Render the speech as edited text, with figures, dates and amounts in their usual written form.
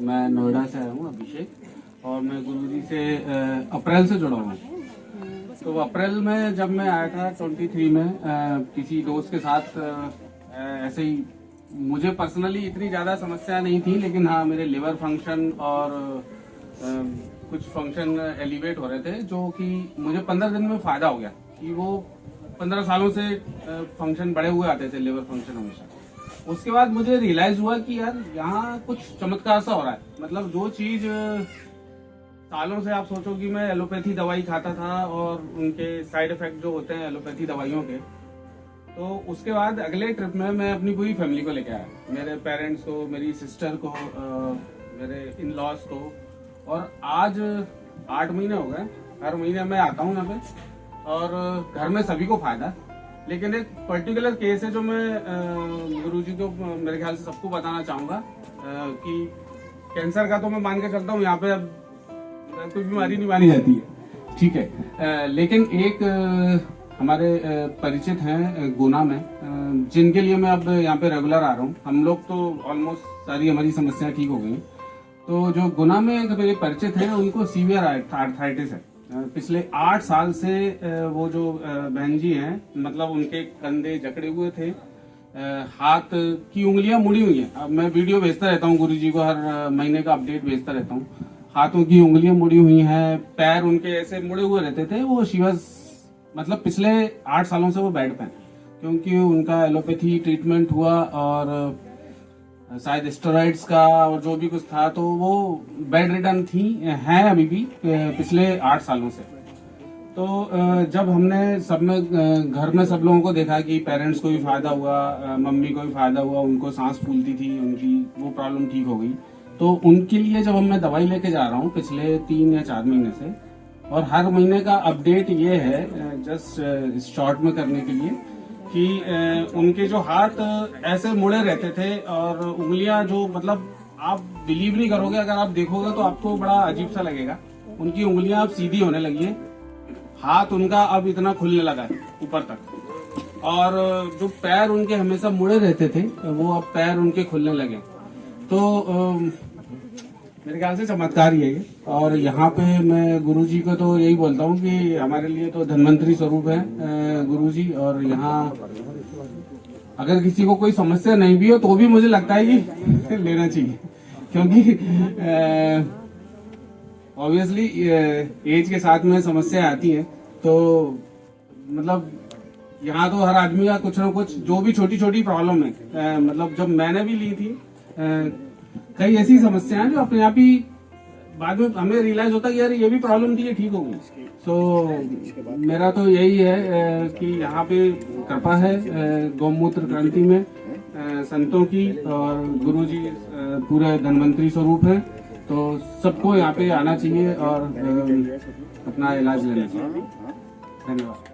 मैं नोएडा से आया हूँ अभिषेक, और मैं गुरुजी से अप्रैल से जुड़ा हूँ। तो अप्रैल में जब मैं आया था 23 में किसी दोस्त के साथ, ऐसे ही मुझे पर्सनली इतनी ज़्यादा समस्या नहीं थी, लेकिन हाँ मेरे लिवर फंक्शन और कुछ फंक्शन एलिवेट हो रहे थे, जो कि मुझे 15 दिन में फ़ायदा हो गया। कि वो 15 सालों से फंक्शन बढ़े हुए आते थे, लिवर फंक्शन हमेशा। उसके बाद मुझे रियलाइज हुआ कि यार यहाँ कुछ चमत्कार सा हो रहा है। मतलब जो चीज सालों से आप सोचो कि मैं एलोपैथी दवाई खाता था और उनके साइड इफेक्ट जो होते हैं एलोपैथी दवाइयों के, तो उसके बाद अगले ट्रिप में मैं अपनी पूरी फैमिली को लेके आया, मेरे पेरेंट्स को, मेरी सिस्टर को, मेरे इन लॉज को। और आज 8 महीने हो गए, हर महीने मैं आता हूँ यहाँ पे और घर में सभी को फायदा। लेकिन एक पर्टिकुलर केस है जो मैं गुरुजी को मेरे ख्याल से सबको बताना चाहूंगा कि कैंसर का तो मैं मान के चलता हूँ यहाँ पे अब कोई बीमारी नहीं मानी जाती है, ठीक है। लेकिन एक हमारे परिचित हैं गुना में, जिनके लिए मैं अब यहाँ पे रेगुलर आ रहा हूँ। हम लोग तो ऑलमोस्ट सारी हमारी समस्याएं ठीक हो गई। तो जो गुना में एक मेरे परिचित हैं, उनको सीवियर आर्थराइटिस है। पिछले 8 साल से वो जो बहन जी हैं, मतलब उनके कंधे जकड़े हुए थे, हाथ की उंगलियां मुड़ी हुई हैं। अब मैं वीडियो भेजता रहता हूँ गुरुजी को, हर महीने का अपडेट भेजता रहता हूँ। हाथों की उंगलियां मुड़ी हुई हैं, पैर उनके ऐसे मुड़े हुए रहते थे। वो शिवस मतलब पिछले 8 सालों से वो बेड पे हैं, क्योंकि उनका एलोपैथी ट्रीटमेंट हुआ और शायद स्टेरॉइड्स का और जो भी कुछ था, तो वो बेड रिडन थी, हैं अभी भी पिछले 8 सालों से। तो जब हमने सब में घर में सब लोगों को देखा कि पेरेंट्स को भी फायदा हुआ, मम्मी को भी फायदा हुआ, उनको सांस फूलती थी, उनकी वो प्रॉब्लम ठीक हो गई। तो उनके लिए जब मैं दवाई लेके जा रहा हूँ पिछले 3 या 4 महीने से, और हर महीने का अपडेट ये है, जस्ट शॉर्ट में करने के लिए, कि उनके जो हाथ ऐसे मुड़े रहते थे और उंगलियां जो, मतलब आप बिलीव नहीं करोगे, अगर आप देखोगे तो आपको बड़ा अजीब सा लगेगा। उनकी उंगलियां अब सीधी होने लगी है, हाथ उनका अब इतना खुलने लगा है ऊपर तक, और जो पैर उनके हमेशा मुड़े रहते थे, वो अब पैर उनके खुलने लगे। तो मेरे ख्याल से चमत्कार ही है ये। और यहाँ पे मैं गुरुजी को तो यही बोलता हूँ कि हमारे लिए तो धन्वंतरी स्वरूप है गुरुजी। और यहाँ अगर किसी को कोई समस्या नहीं भी हो तो भी मुझे लगता है कि लेना चाहिए, क्योंकि ऑब्वियसली एज के साथ में समस्या आती है। तो मतलब यहाँ तो हर आदमी का कुछ ना कुछ, जो भी छोटी छोटी प्रॉब्लम है, मतलब जब मैंने भी ली थी कई ऐसी समस्याएं जो अपने आप ही बाद में हमें रियलाइज होता है कि यार ये भी प्रॉब्लम थी, ये ठीक हो गई। सो मेरा तो यही है कि यहाँ पे कृपा है गौमूत्र क्रांति में संतों की, और गुरुजी पूरे धन्वंतरी स्वरूप है। तो सबको यहाँ पे आना चाहिए और अपना इलाज लेना चाहिए। धन्यवाद।